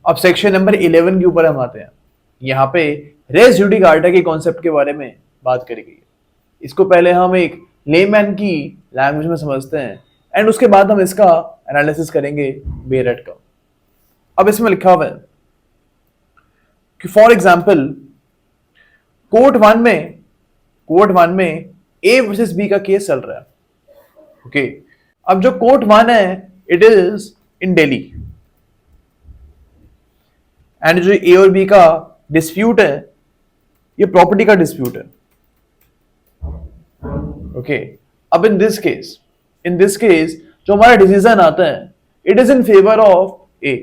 अब section number 11 के ऊपर हम आते हैं। यहाँ पे रेस जुडिकाटा के कॉन्सेप्ट के बारे में बात करी गई है। इसको पहले हम एक लेमैन की लैंग्वेज में समझते हैं एंड उसके बाद हम इसका एनालिसिस करेंगे बेरेट का। अब इसमें लिखा हुआ है कि फॉर एग्जाम्पल कोर्ट वन में ए वर्सेस बी का केस चल रहा है। ओके अब जो कोर्ट वन है it is in Delhi and जो ए और बी का डिस्प्यूट है ये प्रॉपर्टी का डिस्प्यूट है। ओके अब इन दिस केस जो हमारा डिसीजन आता है it is in favour of A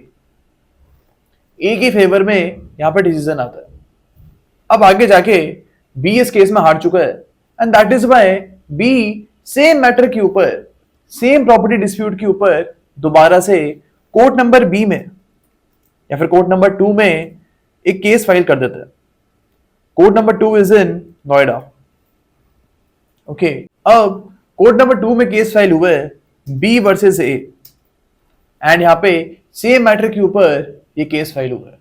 के फेवर में यहां पर डिसीजन आता है। अब आगे जाके बी इस केस में हार चुका है and that is why B same matter के ऊपर सेम प्रॉपर्टी डिस्प्यूट के ऊपर दोबारा से कोर्ट नंबर बी में या फिर कोर्ट नंबर 2 में एक केस फाइल कर देता है। Court number 2 is in Noida. Okay अब कोर्ट नंबर 2 में केस फाइल हुआ है बी वर्सेस ए एंड यहां पे सेम मैटर के ऊपर ये केस फाइल हुआ है।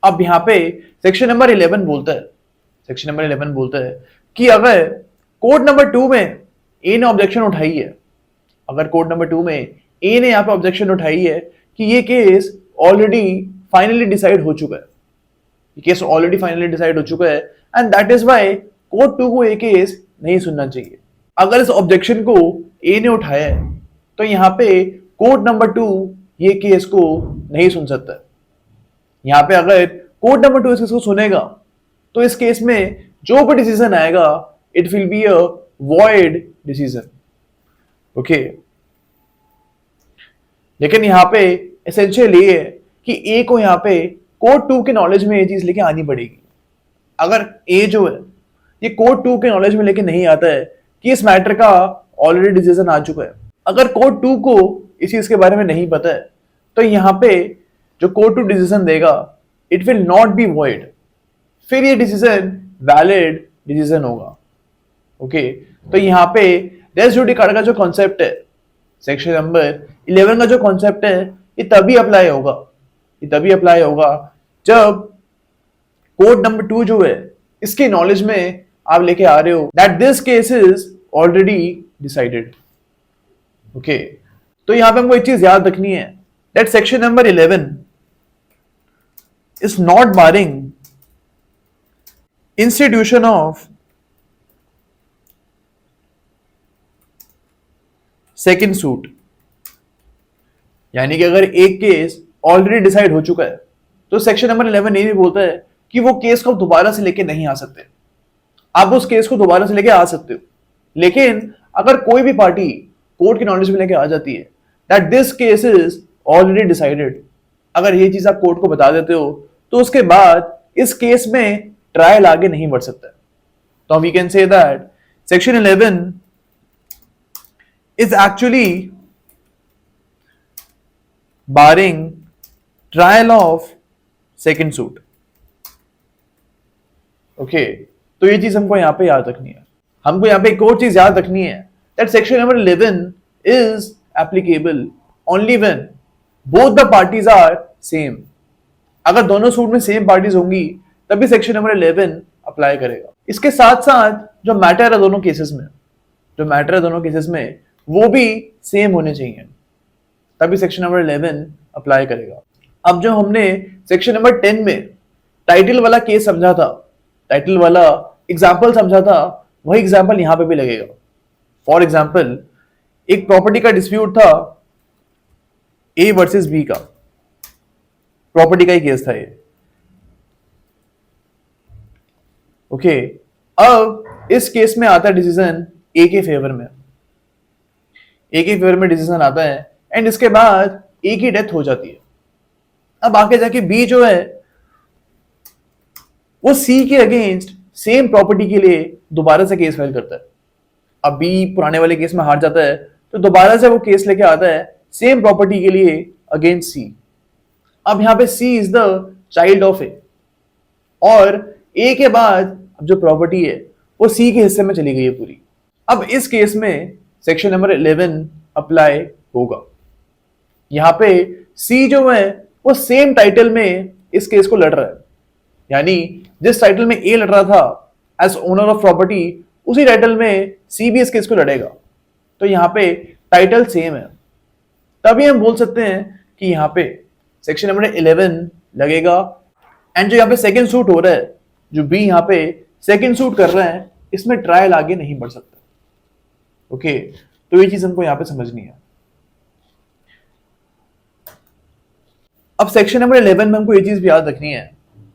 अब यहां पे सेक्शन नंबर 11 बोलता है कि अगर कोर्ट नंबर 2 में ए ने ऑब्जेक्शन उठाई है यहां पे ऑब्जेक्शन उठाई है कि ये केस ऑलरेडी फाइनली डिसाइड हो चुका है and that is why court 2 को ये केस नहीं सुनना चाहिए। अगर इस ऑब्जेक्शन को ए ने उठाया है तो यहां पे कोर्ट नंबर 2 ये केस को नहीं सुन सकता। यहां पे अगर कोर्ट नंबर 2 इस केस को सुनेगा तो इस केस में जो भी डिसीजन आएगा it will be a void decision. Okay लेकिन यहां पे एसेंशियल ये है कि ए को यहां पे कोर्ट 2 के नॉलेज में ये चीज लेके आनी पड़ेगी। अगर ए जो है ये कोर्ट 2 के नॉलेज में लेके नहीं आता है कि इस मैटर का ऑलरेडी डिसीजन आ चुका है, अगर कोर्ट 2 को इस चीज के बारे में नहीं पता है तो यहां पे जो कोर्ट 2 डिसीजन देगा it will not be void, फिर ये डिसीजन वैलिड डिसीजन होगा। ओके तो यहां पे रेस जुडिकाटा का जो कॉन्सेप्ट है सेक्शन नंबर 11 का जो कॉन्सेप्ट है ये तभी अप्लाई होगा जब कोर्ट नंबर 2 जो है इसके नॉलेज में आप लेके आ रहे हो that this case is already decided. Okay तो यहां पे हमको एक चीज याद रखनी है that section number 11 is not barring institution of second suit. यानी कि अगर एक केस ऑलरेडी डिसाइड हो चुका है तो सेक्शन नंबर 11 ये भी बोलता है कि वो केस को दोबारा से लेके नहीं आ सकते। आप उस केस को दोबारा से लेके आ सकते हो, लेकिन अगर कोई भी पार्टी कोर्ट के नॉलेज में लेके आ जाती है that this case is already decided, अगर ये चीज आप कोर्ट को बता देते हो तो उसके बाद इस केस में ट्रायल आगे नहीं बढ़ सकता। तो we can say that section 11 is actually barring trial of second suit. Okay तो ये चीज हमको यहां पे याद रखनी है। हमको यहां पे एक और चीज याद रखनी है that section number 11 is applicable only when both the parties are same. अगर दोनों सूट में सेम पार्टीज होंगी तभी सेक्शन नंबर 11 अप्लाई करेगा। इसके साथ साथ जो मैटर है दोनों केसेस में वो भी सेम होने चाहिए तभी सेक्शन नंबर 11 अप्लाई करेगा। अब जो हमने सेक्शन नंबर 10 में टाइटल वाला केस समझा था, टाइटल वाला एग्जाम्पल समझा था, वही एग्जाम्पल यहां पे भी लगेगा। फॉर एग्जाम्पल एक प्रॉपर्टी का डिस्प्यूट था ए वर्सेस बी का, प्रॉपर्टी का ही केस था ये। ओके अब इस केस में आता है डिसीजन ए के फेवर में डिसीजन आता है एंड इसके बाद ए की डेथ हो जाती है। अब आगे जाके बी जो है वो सी के अगेंस्ट सेम प्रॉपर्टी के लिए दोबारा से केस फाइल करता है। अब बी पुराने वाले केस में हार जाता है तो दोबारा से वो केस लेके आता है सेम प्रॉपर्टी के लिए अगेंस्ट सी। अब यहां पे सी इज द चाइल्ड ऑफ ए और ए के बाद अब जो प्रॉपर्टी है वो सी के हिस्से में चली गई है पूरी। अब इस केस में सेक्शन नंबर 11 अप्लाई होगा। यहां पे सी जो है वो सेम टाइटल में इस केस को लड़ रहा है, यानी जिस टाइटल में ए लड़ रहा था एज ओनर ऑफ प्रॉपर्टी, उसी टाइटल में सी भी इस केस को लड़ेगा। तो यहाँ पे टाइटल सेम है, तभी हम बोल सकते हैं कि यहाँ पे सेक्शन नंबर 11 लगेगा। एंड जो यहाँ पे सेकंड सूट हो रहा है, जो बी यहाँ पे सेकंड सूट कर रहे हैं, इसमें ट्रायल आगे नहीं बढ़ सकता। ओके, तो ये चीज हमको यहाँ पे समझनी है। अब सेक्शन नंबर 11 में हमको ये चीज भी याद रखनी है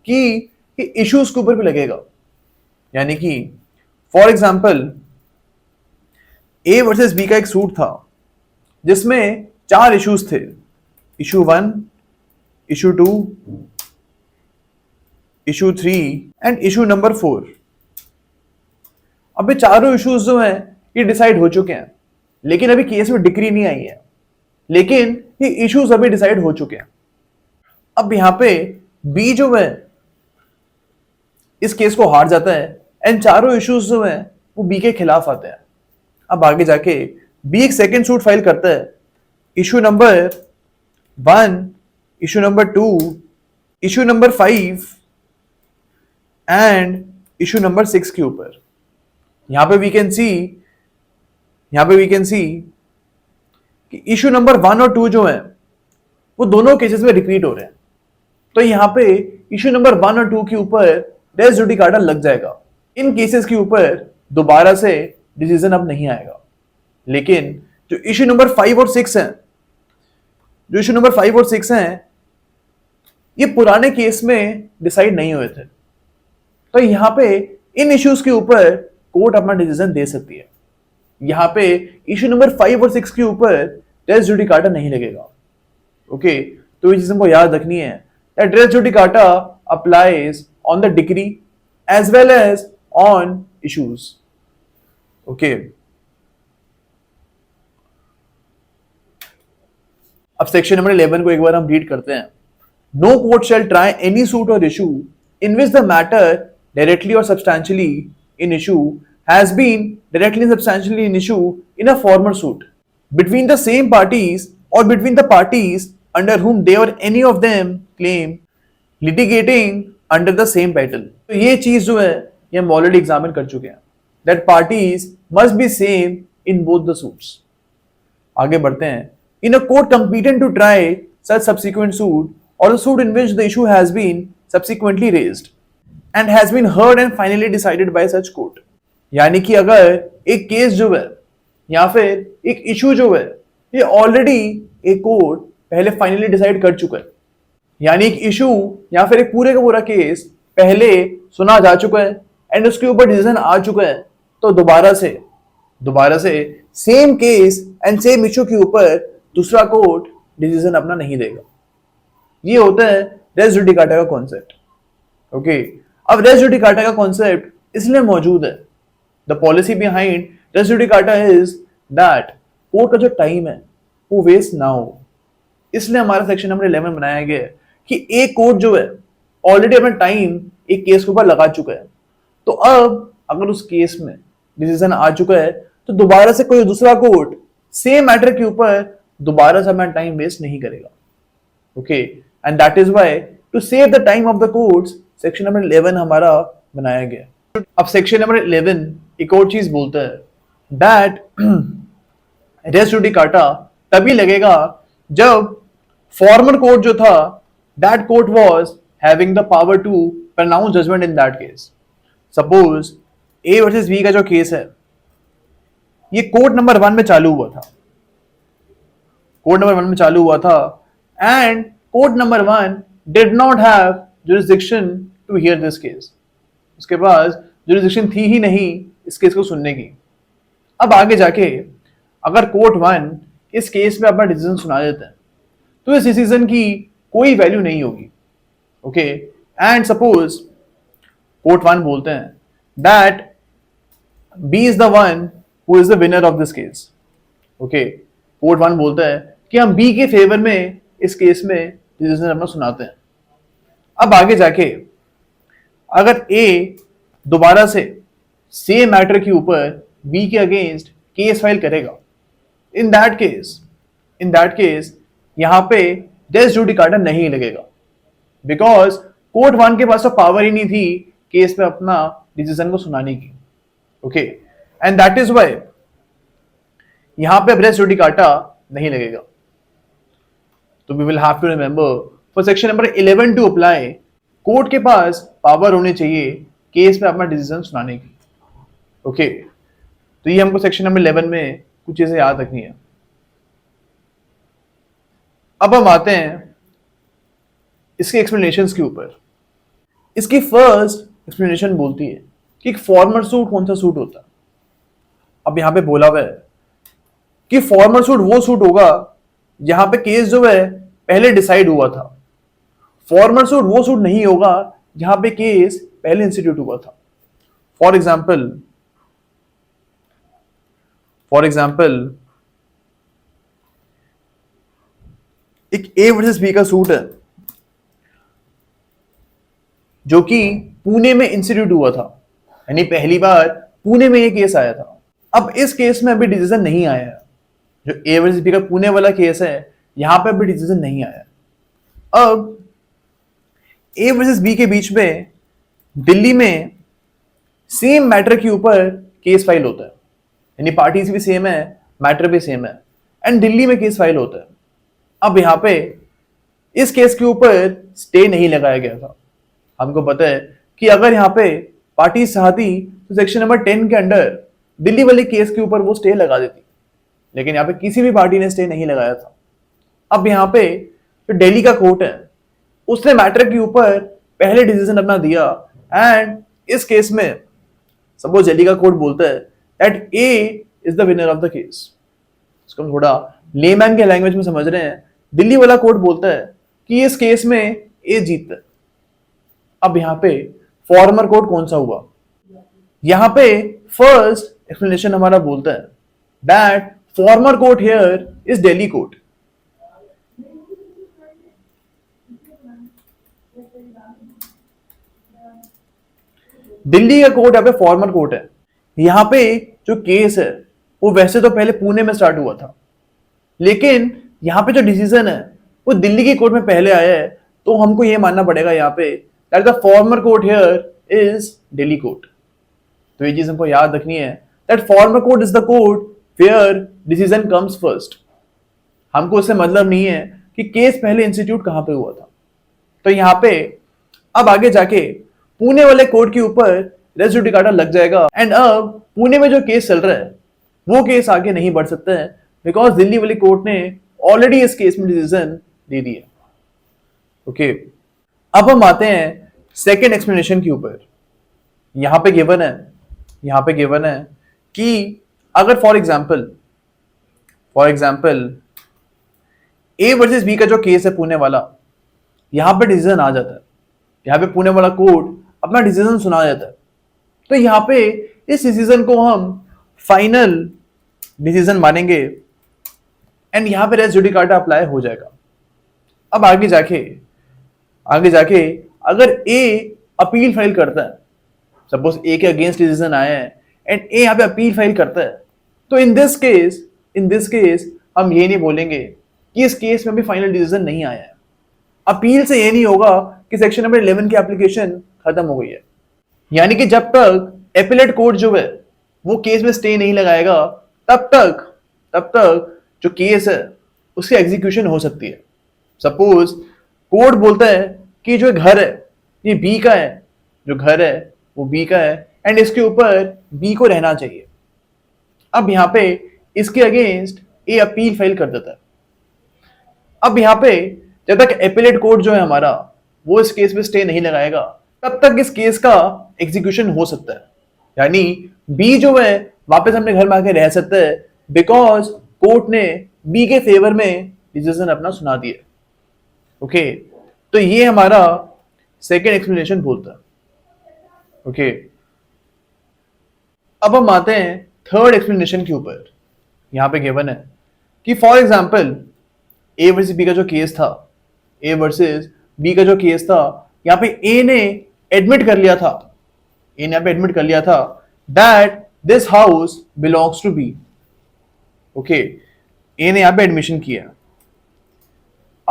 कि इश्यूज के ऊपर भी लगेगा, यानी कि for example A versus B का एक सूट था जिसमें 4 इश्यूज थे, issue 1, issue 2, issue 3 and issue number 4। अब ये चारों इश्यूज जो हैं ये डिसाइड हो चुके हैं, लेकिन अभी केस में डिक्री नहीं आई है, लेकिन ये इश्यूज अभी डिसाइड हो चुके हैं। अब यहां पे बी जो है इस केस को हार जाता है एंड चारों इश्यूज जो हैं वो बी के खिलाफ आते हैं। अब आगे जाके बी एक सेकंड सूट फाइल करता है, issue number 1, issue number 2, issue number 5 and issue number 6 के ऊपर। यहां पे वी कैन सी कि इशू नंबर 1 और 2 जो है वो दोनों केसेस में रिपीट हो रहे हैं। तो यहां पे इशू नंबर 1 और 2 के ऊपर रेस जुडिकाटा लग जाएगा। इन केसेस के ऊपर दोबारा से डिसीजन अब नहीं आएगा, लेकिन जो इशू नंबर 5 और 6 हैं, ये पुराने केस में डिसाइड नहीं हुए थे। तो यहां पे इन इश्यूज के ऊपर कोर्ट अपना डिसीजन दे सकती है। यहां पे इशू नंबर 5 और 6 के ऊपर रेस जुडिकाटा नहीं लगेगा। ओके, तो ये चीज हमको याद रखनी है that res judicata applies on the decree as well as on issues. Okay. अब सेक्शन नंबर 11 को एक बार हम रीड करते हैं। No court shall try any suit or issue in which the matter directly or substantially in issue has been directly and substantially in issue in a former suit between the same parties or between the parties under whom they or any of them claim litigating under the same title। तो ये चीज जो है ये हम already examine कर चुके हैं, that parties must be same in both the suits। आगे बढ़ते हैं। In a court competent to try such subsequent suit or a suit in which the issue has been subsequently raised and has been heard and finally decided by such court। यानी कि अगर एक case जो है या फिर एक issue जो है ये ऑलरेडी एक कोर्ट पहले फाइनली डिसाइड कर चुका है, यानी एक इशू या फिर एक पूरे का पूरा केस पहले सुना जा चुका है एंड उसके ऊपर डिसीजन आ चुका है, तो दोबारा से same case and same issue के ऊपर दूसरा कोर्ट डिसीजन अपना नहीं देगा। ये होता है रेस जुडिकाटा का कॉन्सेप्ट। ओके, अब रेस जुडिकाटा का कॉन्सेप्ट इसलिए मौजूद है, the policy behind res judicata is that court का जो टाइम है वो वेस्ट ना हो। इसलिए हमारा सेक्शन नंबर 11 बनाया गया है कि एक कोर्ट जो है ऑलरेडी अपना टाइम एक केस के ऊपर लगा चुका है, तो अब अगर उस केस में डिसीजन आ चुका है तो दोबारा से कोई दूसरा कोर्ट सेम मैटर के ऊपर दोबारा से अपना टाइम वेस्ट नहीं करेगा। Okay, and that is why to save the time of the courts section number 11 हमारा बनाया गया। अब सेक्शन नंबर 11 एक और चीज बोलता है दैट रेस जुडिकाटा तभी लगेगा जब फॉर्मर कोर्ट जो था that court was having the power to pronounce judgment in that case. Suppose A versus B का जो केस है ये कोर्ट नंबर 1 में चालू हुआ था, and court number 1 did not have jurisdiction to hear this case. उसके पास जुरिसडिक्शन थी ही नहीं इस केस को सुनने की। अब आगे जाके अगर कोर्ट 1 इस केस में अपना डिसीजन सुना देता है तो इस डिसीजन की कोई वैल्यू नहीं होगी। ओके, एंड सपोज कोर्ट 1 बोलते हैं that B is the one who is the winner of this case. Okay, court 1 बोलता है कि हम बी के फेवर में इस केस में डिसीजन अपना सुनाते हैं। अब आगे जाके अगर ए दोबारा से सेम मैटर के ऊपर बी के अगेंस्ट केस फाइल करेगा, इन दैट केस यहां पे रेस जुडिकाटा नहीं लगेगा, बिकॉज कोर्ट 1 के पास तो पावर ही नहीं थी केस में अपना डिसीजन को सुनाने की. Okay, and that is why यहां पे रेस जुडिकाटा नहीं लगेगा. तो we will have to remember for section number 11 to apply, court के पास पावर होनी चाहिए केस में अपना डिसीजन सुनाने की. ओके, तो ये हमको सेक्शन नंबर 11 में कुछ चीजें याद रखनी है. अब हम आते हैं इसके एक्सप्लेनेशंस के ऊपर. इसकी फर्स्ट एक्सप्लेनेशन बोलती है कि एक फॉर्मर सूट कौन सा सूट होता है. अब यहां पे बोला हुआ है कि फॉर्मर सूट वो सूट होगा जहां पे केस जो है पहले डिसाइड हुआ था. फॉर्मर सूट वो सूट नहीं होगा जहां पे केस पहले इंस्टीट्यूट हुआ था. फॉर एग्जाम्पल एक ए वर्सेस बी का सूट है जो कि पुणे में इंस्टीट्यूट हुआ था, यानी पहली बार पुणे में ये केस आया था. अब इस केस में अभी डिसीजन नहीं आया है. जो ए वर्सेस बी का पुणे वाला केस है यहां पे अभी डिसीजन नहीं आया. अब ए वर्सेस बी के बीच में दिल्ली में सेम मैटर के ऊपर केस फाइल होता है, यानी पार्टीज भी सेम है, मैटर भी सेम है, एंड दिल्ली में केस फाइल होता है. अब यहां पे इस केस के ऊपर स्टे नहीं लगाया गया था. हमको पता है कि अगर यहां पे पार्टी चाहती तो सेक्शन नंबर 10 के अंडर दिल्ली वाले केस के ऊपर वो स्टे लगा देती, लेकिन यहां पे किसी भी पार्टी ने स्टे नहीं लगाया था. अब यहां पे जो दिल्ली का कोर्ट है उसने मैटर के ऊपर पहले डिसीजन अपना दिया, एंड इस केस में सपोज दिल्ली का कोर्ट बोलता है that A is the winner of the case. इसको हम थोड़ा लेमैन के लैंग्वेज में समझ रहे हैं. दिल्ली वाला कोर्ट बोलता है कि इस केस में ए जीतता है. अब यहां पे फॉर्मर कोर्ट कौन सा हुआ. यहां पे फर्स्ट एक्सप्लेनेशन हमारा बोलता है that former court here is Delhi court. Delhi का कोर्ट यहां पे फॉर्मर कोर्ट है. यहां पे जो केस है वो वैसे तो पहले पुणे में स्टार्ट हुआ था, लेकिन यहां पे जो डिसीजन है वो दिल्ली की कोर्ट में पहले आया है. तो हमको ये मानना पड़ेगा यहां पे that the former court here is Delhi court. तो ये चीज हमको याद रखनी है that former court is the court where decision comes first. हमको इससे मतलब नहीं है कि केस पहले इंस्टीट्यूट कहां पे हुआ था. तो यहां पे अब आगे जाके पुणे वाले कोर्ट के ऊपर रेस जुडिकाटा लग जाएगा, एंड अब पुणे में जो केस चल रहा है वो केस आगे नहीं बढ़ सकता है, बिकॉज दिल्ली वाली कोर्ट ने ऑलरेडी इस केस में डिसीजन दे दिया. ओके, अब हम आते हैं सेकेंड एक्सप्लेनेशन के ऊपर. यहां पे गिवन है कि अगर for example A versus B का जो केस है पुणे वाला, यहां पे डिसीजन आ जाता है, यहां पे पुणे वाला कोर्ट अपना डिसीजन सुना जाता है. तो यहां पे इस डिसीजन को हम फाइनल डिसीजन मानेंगे, एंड यहां पे रेस जुडिकाटा अप्लाई हो जाएगा. अब आगे जाके अगर ए अपील फाइल करता है, सपोज ए के अगेंस्ट डिसीजन आया है एंड ए यहां पे अपील फाइल करता है, तो इन दिस केस हम ये नहीं बोलेंगे कि इस केस में भी फाइनल डिसीजन नहीं आया है. अपील से ये नहीं होगा कि सेक्शन नंबर 11 की एप्लीकेशन खत्म हो गई है, यानी कि जब तक एपिलेट कोर्ट जो है वो केस में स्टे नहीं लगाएगा तब तक जो केस है उसकी एग्जीक्यूशन हो सकती है. सपोज कोर्ट बोलता है कि जो घर है ये बी का है, जो घर है वो बी का है, एंड इसके ऊपर बी को रहना चाहिए. अब यहां पे इसके अगेंस्ट ए अपील फाइल कर देता है. अब यहां पे जब तक एपिलेट कोर्ट जो है हमारा वो इस केस में स्टे नहीं लगाएगा तब तक इस केस का एग्जीक्यूशन हो सकता है, यानी बी जो है वापस अपने घर में आके रह सकता है, बिकॉज कोर्ट ने बी के फेवर में डिसीजन अपना सुना दिया. ओके, तो ये हमारा सेकेंड एक्सप्लेनेशन बोलता है. ओके, अब हम आते हैं थर्ड एक्सप्लेनेशन के ऊपर. यहां पे गिवन है कि for example A versus B का जो केस था, यहां पे ए ने एडमिट कर लिया था that this house belongs to B. Okay, A ने यहां पे एडमिशन किया.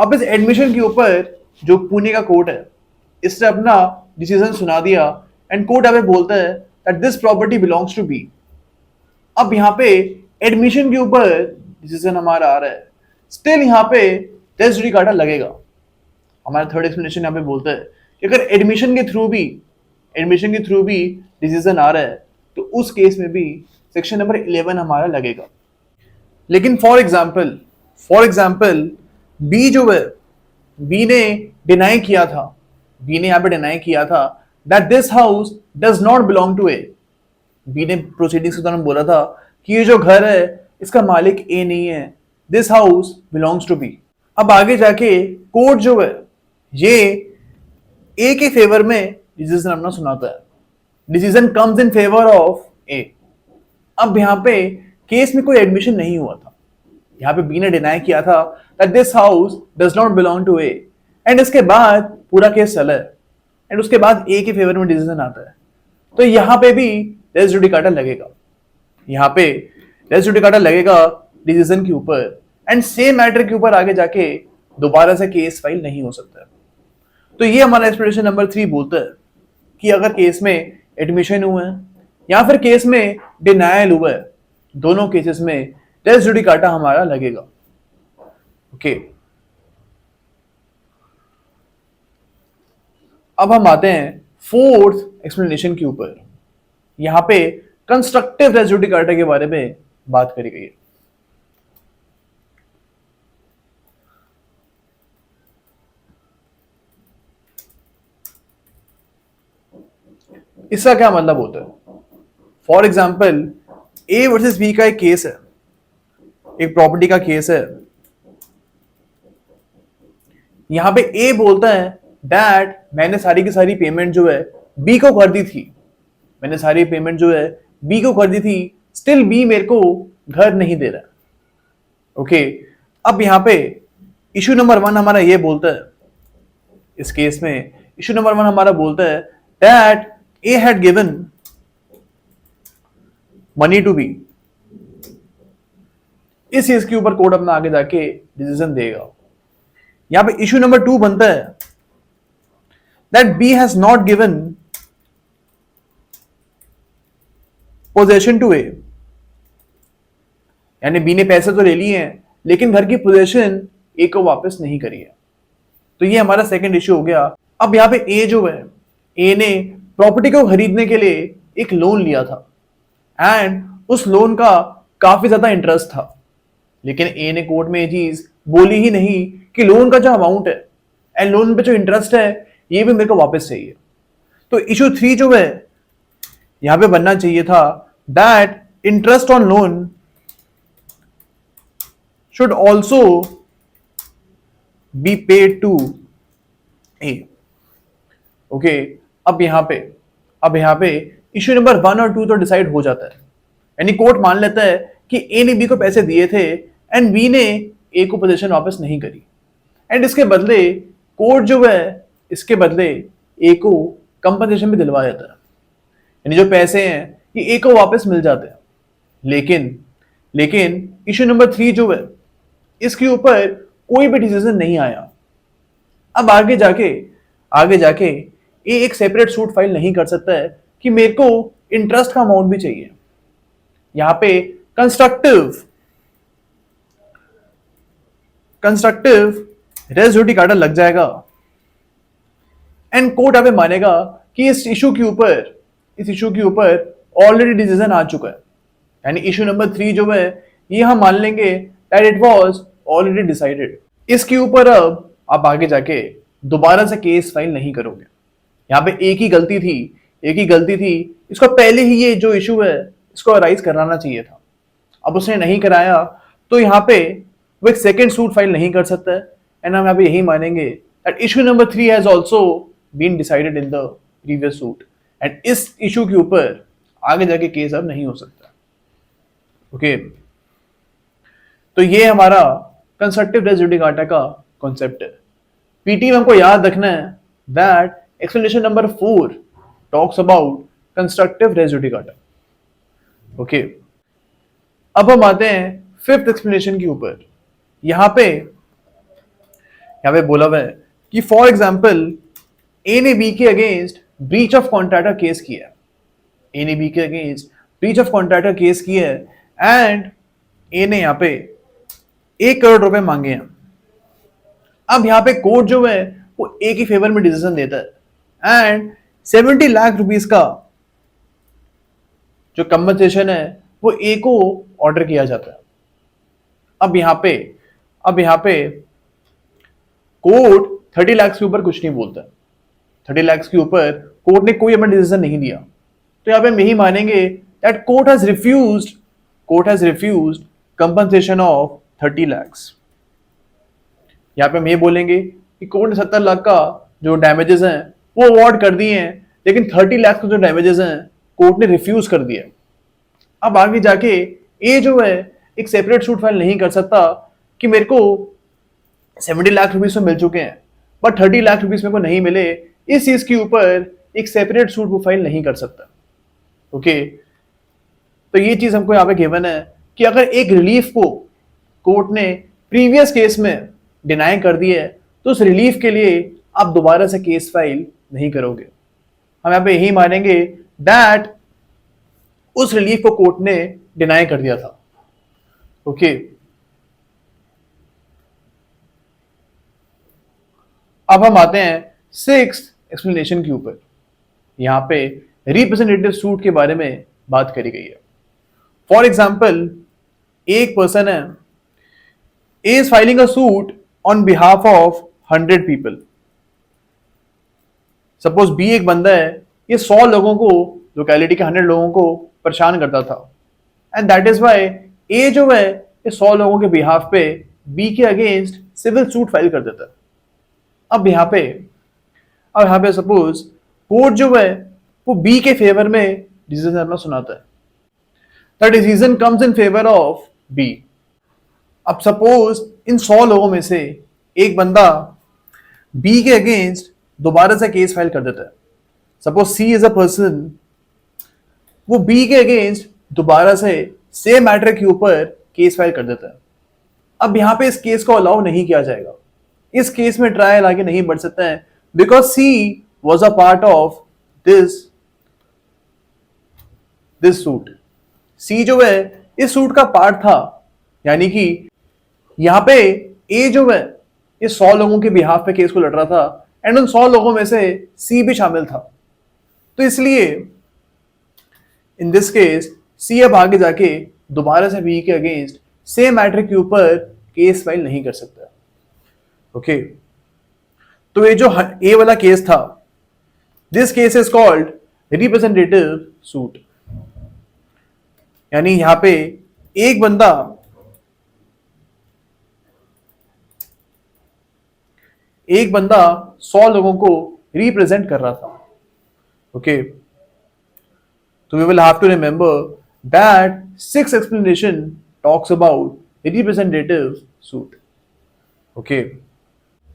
अब इस एडमिशन के ऊपर जो पुणे का कोर्ट है इसने अपना डिसीजन सुना दिया एंड कोर्ट हमें बोलता है that this property belongs to B. अब यहाँ पे एडमिशन के ऊपर डिसीजन हमारा आ रहा है, स्टिल यहाँ पे रेस जुडिकाटा लगेगा। हमारा थर्ड एक्सप्लेनेशन यहाँ पे बोलता है कि अगर एडमिशन के थ्रू भी डिसीजन आ रहा है तो उस केस में भी सेक्शन नंबर 11 हमारा लगेगा। लेकिन फॉर एग्जाम्पल बी जो है, बी ने डिनाई किया था, बी ने यहाँ पे डिनाई किया था that this house does not belong to A. B ने प्रोसीडिंग्स के दौरान बोला था कि ये जो घर है इसका मालिक ए नहीं है, this house belongs to B. अब आगे जाके कोर्ट जो है ये ए के फेवर में डिसीजन अपना सुनाता है, decision comes in favour of A. अब यहाँ पे केस में कोई एडमिशन नहीं हुआ था, यहाँ पे बी ने डिनाई किया था that this house does not belong to A and इसके बाद पूरा केस चला है एंड उसके बाद ए के फेवर में डिसीजन आता है, तो यहाँ पे भी रेस जुडिकाटा लगेगा। यहाँ पे रेस जुडिकाटा लगेगा डिसीजन के ऊपर एंड सेम मैटर के ऊपर आगे जाके दोबारा से केस फाइल नहीं हो सकता है। तो ये हमारा एक्सप्लेनेशन नंबर 3 बोलता है कि अगर केस में एडमिशन हुआ है या फिर केस में डिनायल हुआ है, दोनों केसेस में रेस जुडिकाटा हमारा लगेगा। ओके, अब हम आते हैं फोर्थ एक्सप्लेनेशन के ऊपर। यहां पे कंस्ट्रक्टिव रेस जुडिकाटा के बारे में बात करी गई है। इसका क्या मतलब होता है? For example A versus B का एक केस है, एक प्रॉपर्टी का केस है। यहां पे ए बोलता है दैट मैंने सारी की सारी पेमेंट जो है बी को कर दी थी, मैंने सारी पेमेंट जो है बी को कर दी थी, स्टिल बी मेरे को घर नहीं दे रहा। ओके, अब यहां पे इशू नंबर 1 हमारा ये बोलता है, इस केस में इशू नंबर 1 हमारा बोलता है that A had given money to B। इस चीज के ऊपर कोर्ट अपना आगे जाके डिसीजन देगा। यहां पे इशू नंबर 2 बनता है that B has not given possession to A। यानी B ने पैसे तो ले लिए हैं लेकिन घर की पोजेशन A को वापस नहीं करी है। तो ये हमारा सेकंड इशू हो गया। अब यहां पे A जो है, A ने प्रॉपर्टी को खरीदने के लिए एक लोन लिया था एंड उस लोन का काफी ज्यादा इंटरेस्ट था, लेकिन ए ने कोर्ट में ये चीज बोली ही नहीं कि लोन का जो अमाउंट है एंड लोन पे जो इंटरेस्ट है ये भी मेरे को वापस चाहिए। तो इशू 3 जो है यहां पे बनना चाहिए था that interest on loan should also be paid to A. Okay, अब यहां पे इश्यू नंबर 1 और 2 तो डिसाइड हो जाता है, यानी कोर्ट मान लेता है कि ए ने बी को पैसे दिए थे एंड बी ने ए को पोजीशन वापस नहीं करी एंड इसके बदले कोर्ट जो है इसके बदले ए को कंपनसेशन भी दिलवा देता है, यानी जो पैसे हैं ये ए को वापस मिल जाते हैं। लेकिन इश्यू नंबर 3 जो है इसके ऊपर कोई भी डिसीजन नहीं आया। अब आगे जाके ये एक सेपरेट सूट फाइल नहीं कर सकता है कि मेरे को इंटरेस्ट का अमाउंट भी चाहिए। यहां पे कंस्ट्रक्टिव रेस जुडिकाटा लग जाएगा एंड कोर्ट अभी मानेगा कि इस इशू के ऊपर ऑलरेडी डिसीजन आ चुका है, यानी इशू नंबर 3 जो है ये हम मान लेंगे that it was already decided. इसके ऊपर अब आप आगे जाके दोबारा से केस फाइल नहीं करोगे। यहाँ पे एक ही गलती थी, इसको पहले ही ये जो इशू है इसको अराइज कराना चाहिए था, अब उसने नहीं कराया तो यहाँ पे वो एक सेकेंड सूट फाइल नहीं कर सकता है एंड हम यहाँ पे यही मानेंगे that issue number 3 has also been decided in the previous suit and इस इशू के ऊपर आगे जाके केस अब नहीं हो सकता। ओके, तो ये हमारा कंस्ट्रक्टिव रेस जुडिकाटा का कॉन्सेप्ट है। पीटी में हमको याद रखना है that explanation number 4 talks about constructive res judicata. Okay, अब हम आते हैं फिफ्थ एक्सप्लेनेशन के ऊपर। यहां पे यहाँ पे बोला हुआ है कि फॉर एग्जाम्पल ए ने बी के अगेंस्ट ब्रीच ऑफ कॉन्ट्रैक्ट का केस किया है, ए ने बी के अगेंस्ट ब्रीच ऑफ कॉन्ट्रैक्ट का केस किया है एंड ए ने यहाँ पे 1 करोड़ रुपए मांगे हैं। अब यहाँ पे कोर्ट जो है वो ए की फेवर में डिसीजन देता है एंड 70 लाख रुपीस का जो कंपनसेशन है वो ए को ऑर्डर किया जाता है। अब यहाँ पे कोर्ट 30 लाख के ऊपर कुछ नहीं बोलता, 30 लाख के ऊपर कोर्ट ने कोई अपना डिसीजन नहीं दिया। तो यहाँ पे हम यही मानेंगे that court has refused compensation of 30 lakh. यहाँ पे हम ये बोलेंगे कि कोर्ट ने 70 लाख का जो डैमेजेस हैं वो अवार्ड कर दिए हैं, लेकिन 30 लाख के जो डैमेजेस हैं कोर्ट ने रिफ्यूज कर दिया। अब आगे जाके ए जो है एक सेपरेट सूट फाइल नहीं कर सकता कि मेरे को 70 लाख रुपीस तो मिल चुके हैं बट 30 लाख रुपीस मेरे को नहीं मिले, इस चीज के ऊपर एक सेपरेट सूट वो फाइल नहीं कर सकता। ओके, तो ये चीज हमको यहाँ पे गिवन है कि अगर एक रिलीफ को कोर्ट ने प्रीवियस केस में डिनाई कर दिया है तो उस रिलीफ के लिए आप दोबारा से केस फाइल नहीं करोगे। हम यहाँ पे यही मानेंगे दैट उस रिलीफ को कोर्ट ने डिनाई कर दिया था। ओके, अब हम आते हैं 6th एक्सप्लेनेशन के ऊपर। यहां पे रिप्रेजेंटेटिव सूट के बारे में बात करी गई है। फॉर एग्जाम्पल एक पर्सन है, A is filing a suit on behalf of 100 people. Suppose B एक बंदा है, ये 100 लोगों को, लोकेलिटी के 100 लोगों को परेशान करता था एंड दैट इज वाई ए जो है ये 100 लोगों के बिहाफ पे बी के अगेंस्ट सिविल सूट फाइल कर देता है। अब यहाँ पे सपोज कोर्ट जो है वो बी के फेवर में डिसीजन अपना सुनाता है। The decision comes in favour of B. अब सपोज इन 100 लोगों में से एक बंदा बी के अगेंस्ट दोबारा से केस फाइल कर देता है। Suppose C is a person, वो बी के अगेंस्ट दोबारा से सेम मैटर के ऊपर केस फाइल कर देता है। अब यहां पे इस केस को अलाउ नहीं किया जाएगा, इस केस में ट्रायल आगे नहीं बढ़ सकता है because C was a part of this suit. C जो है इस सूट का पार्ट था, यानी कि यहां पे ए जो है ये 100 लोगों के बिहाफ पे केस को लड़ रहा था एंड उन 100 लोगों में से सी भी शामिल था। तो इसलिए इन दिस केस सी अब आगे जाके दोबारा से बी के अगेंस्ट सेम मैटर के ऊपर केस फाइल नहीं कर सकता। ओके, तो ये जो ए वाला केस था, this case is called representative suit. यानी यहां पे एक बंदा एक बंदा 100 लोगों को रिप्रेजेंट कर रहा था। ओके, तो we will have to remember that 6th explanation talks about representative suit. Okay,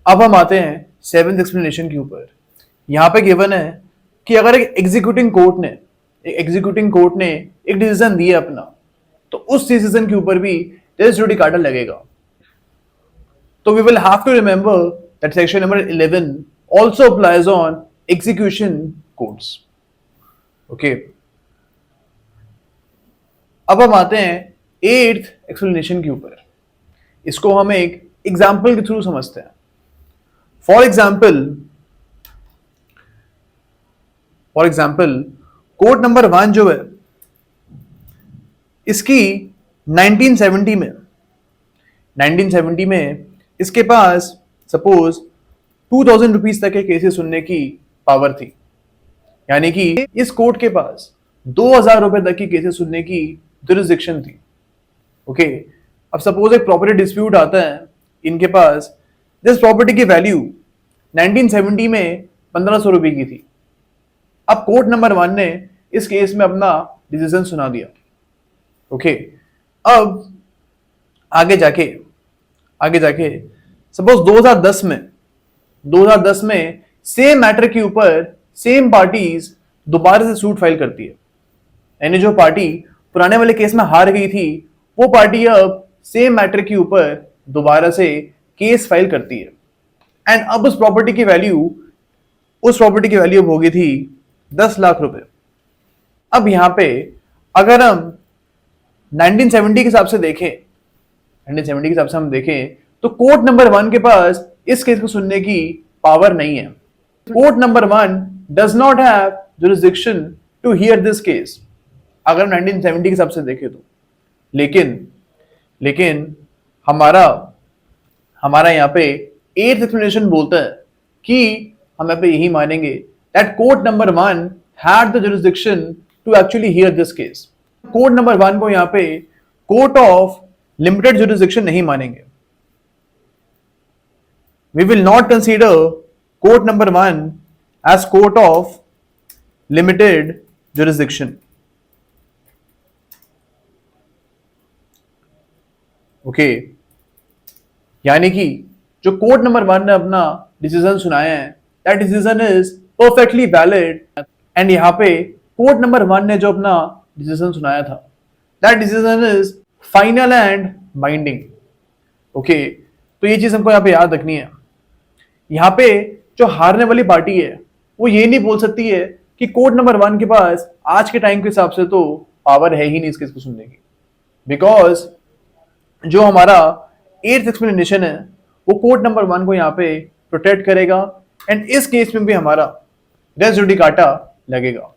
अब हम आते हैं 7th एक्सप्लेनेशन के ऊपर। यहां पे गिवन है कि अगर एक एग्जीक्यूटिंग कोर्ट ने एक डिसीजन दिया अपना, तो उस डिसीजन के ऊपर भी रेस जुडिकाटा लगेगा। तो we will have to remember that section number 11 also applies on execution courts. Okay. अब हम आते हैं 8th एक्सप्लेनेशन के ऊपर। इसको हम एक एग्जाम्पल के थ्रू समझते हैं। फॉर एग्जाम्पल कोर्ट नंबर 1 जो है इसकी 1970 में इसके पास सपोज 2000 रुपीज तक के केसेस सुनने की पावर थी, यानी कि इस कोर्ट के पास 2000 रुपए तक की केसेस सुनने की जुरिसडिक्शन थी। ओके, अब सपोज एक प्रॉपर्टी डिस्प्यूट आता है इनके पास, जिस प्रॉपर्टी की वैल्यू 1970 में 1500 रुपए की थी। अब कोर्ट नंबर 1 ने इस केस में अपना डिसीजन सुना दिया। ओके, अब आगे जाके सपोज 2010 में सेम मैटर के ऊपर सेम पार्टीज दोबारा से सूट फाइल करती है। यानी जो पार्टी पुराने वाले केस में हार गई थी वो पार्टी अब सेम मैटर के ऊपर दोबारा से केस फाइल करती है। एंड अब उस प्रॉपर्टी की वैल्यू होगी थी 10 लाख रुपए। अब यहां पे अगर हम 1970 के हिसाब से देखें, 1970 के हिसाब से हम देखें तो कोर्ट नंबर 1 के पास इस केस को सुनने की पावर नहीं है। Court number 1 does not have jurisdiction to hear this case, अगर 1970 के हिसाब से देखें तो। लेकिन हमारा यहाँ पे एट्थ एक्सप्लेनेशन बोलता है कि हम यहाँ पे यही मानेंगे that court number 1 had the jurisdiction to actually hear this case. Court number 1 को यहाँ पे कोर्ट ऑफ लिमिटेड जुरिसडिक्शन नहीं मानेंगे। We will not consider court number 1 as court of limited jurisdiction. Okay, यानी कि जो कोर्ट नंबर 1 ने अपना डिसीजन सुनाया है, that decision is perfectly valid, and यहाँ पे कोर्ट नंबर 1 ने जो अपना डिसीजन सुनाया था, that decision is final and binding. Okay, तो ये चीज हमको यहाँ पे याद रखनी है। यहाँ पे जो हारने वाली पार्टी है वो ये नहीं बोल सकती है कि कोर्ट नंबर 1 के पास आज के टाइम के हिसाब से तो पावर है ही नहीं इस केस को सुनने की, बिकॉज जो हमारा एट्थ एक्सप्लेनेशन है वो कोर्ट नंबर 1 को यहाँ पे प्रोटेक्ट करेगा एंड इस केस में भी हमारा रेस जुडिकाटा लगेगा।